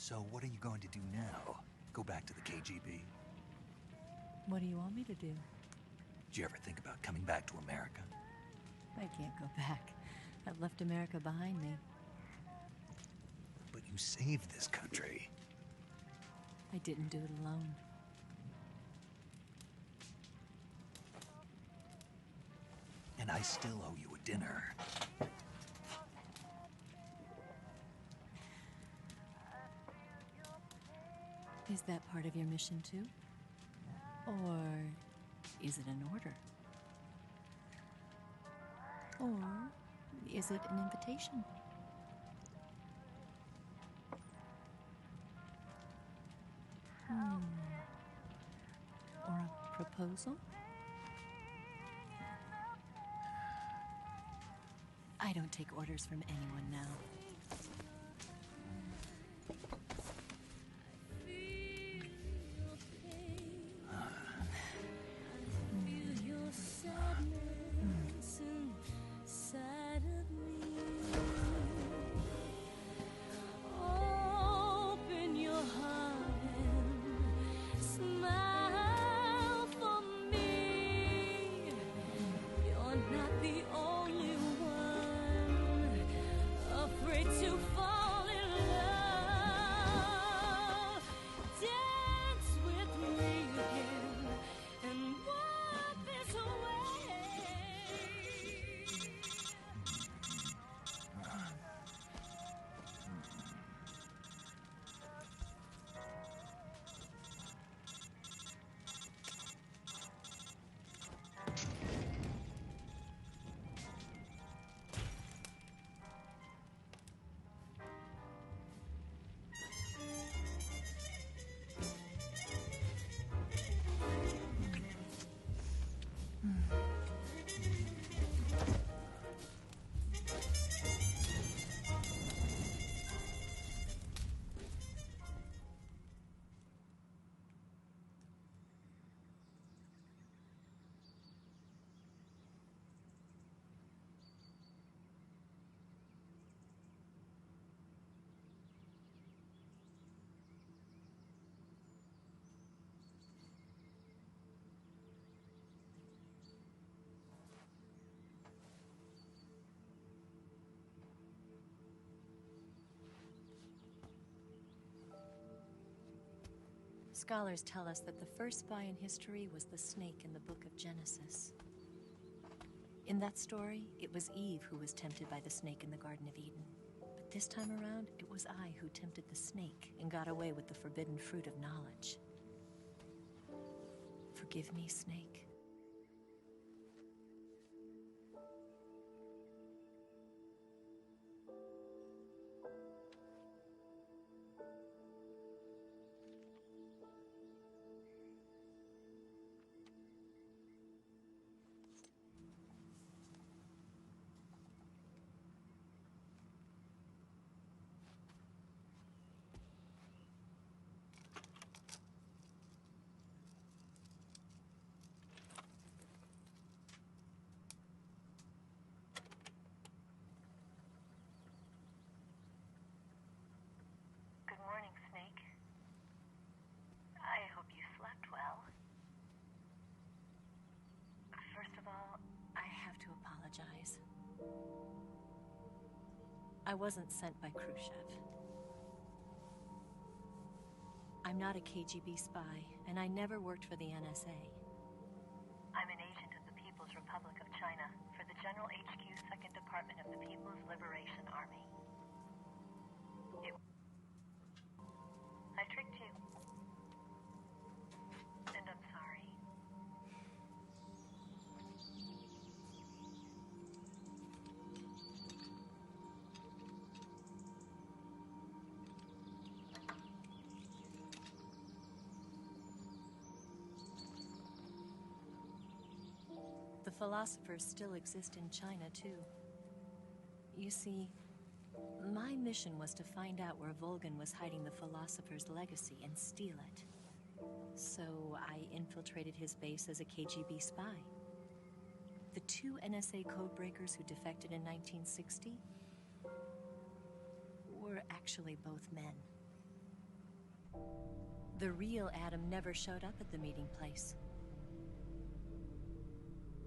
So what are you going to do now? Go back to the KGB? What do you want me to do? Did you ever think about coming back to America? I can't go back. I've left America behind me. But you saved this country. I didn't do it alone. And I still owe you a dinner. Is that part of your mission too? Or is it an order? Or is it an invitation? Or a proposal? I don't take orders from anyone now. Scholars tell us that the first spy in history was the snake in the book of Genesis. In that story, it was Eve who was tempted by the snake in the Garden of Eden. But this time around, it was I who tempted the snake and got away with the forbidden fruit of knowledge. Forgive me, snake. Good morning, Snake. I hope you slept well. First of all, I have to apologize. I wasn't sent by Khrushchev. I'm not a KGB spy, and I never worked for the NSA. I'm an agent of the People's Republic of China for the General HQ 2nd Department of the People's Liberation Army. I tricked you. And I'm sorry. The philosophers still exist in China, too. You see, my mission was to find out where Volgan was hiding the philosopher's legacy and steal it. So I infiltrated his base as a KGB spy. The two NSA codebreakers who defected in 1960 were actually both men. The real Adam never showed up at the meeting place,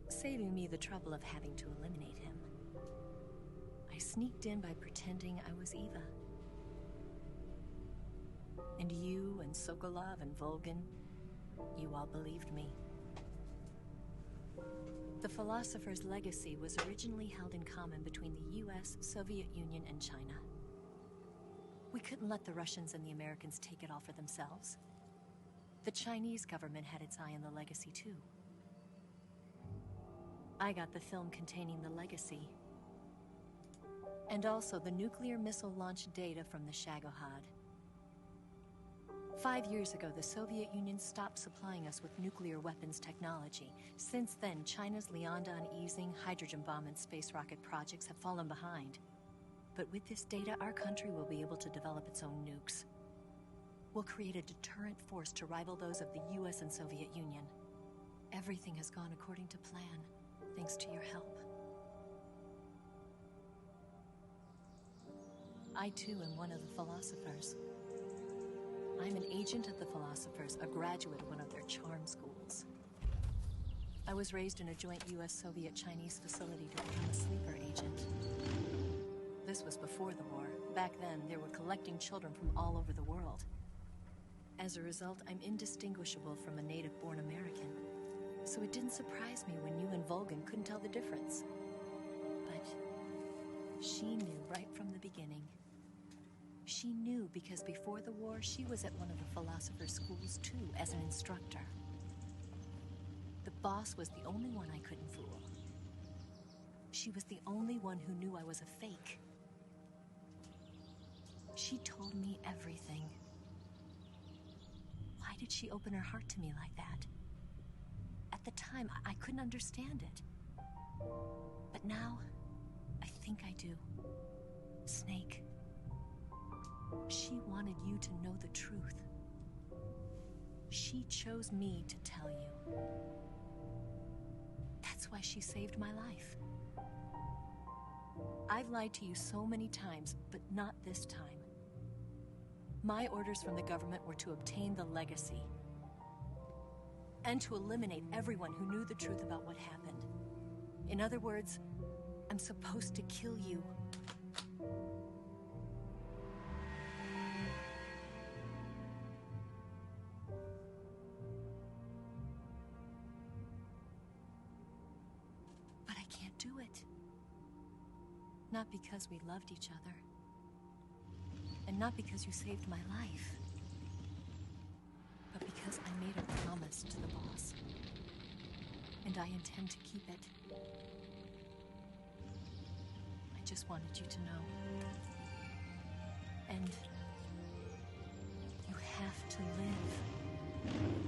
saving me the trouble of having to eliminate him. I sneaked in by pretending I was Eva. And you and Sokolov and Volgin, you all believed me. The philosopher's legacy was originally held in common between the US, Soviet Union, and China. We couldn't let the Russians and the Americans take it all for themselves. The Chinese government had its eye on the legacy too. I got the film containing the legacy, and also the nuclear missile launch data from the Shagohod. 5 years ago, the Soviet Union stopped supplying us with nuclear weapons technology. Since then, China's Liaodong easing, hydrogen bomb, and space rocket projects have fallen behind. But with this data, our country will be able to develop its own nukes. We'll create a deterrent force to rival those of the US and Soviet Union. Everything has gone according to plan, thanks to your help. I too am one of the philosophers. I'm an agent of the philosophers, a graduate of one of their charm schools. I was raised in a joint US-Soviet-Chinese facility to become a sleeper agent. This was before the war. Back then, they were collecting children from all over the world. As a result, I'm indistinguishable from a native-born American. So it didn't surprise me when you and Volgin couldn't tell the difference. But she knew right from the beginning. She knew because before the war, she was at one of the philosopher's schools too, as an instructor. The boss was the only one I couldn't fool. She was the only one who knew I was a fake. She told me everything. Why did she open her heart to me like that? At the time, I couldn't understand it. But now, I think I do. Snake. She wanted you to know the truth. She chose me to tell you. That's why she saved my life. I've lied to you so many times, but not this time. My orders from the government were to obtain the legacy and to eliminate everyone who knew the truth about what happened. In other words, I'm supposed to kill you. But I can't do it. Not because we loved each other. And not because you saved my life. But because I made a promise to the boss. And I intend to keep it. I just wanted you to know. And you have to live.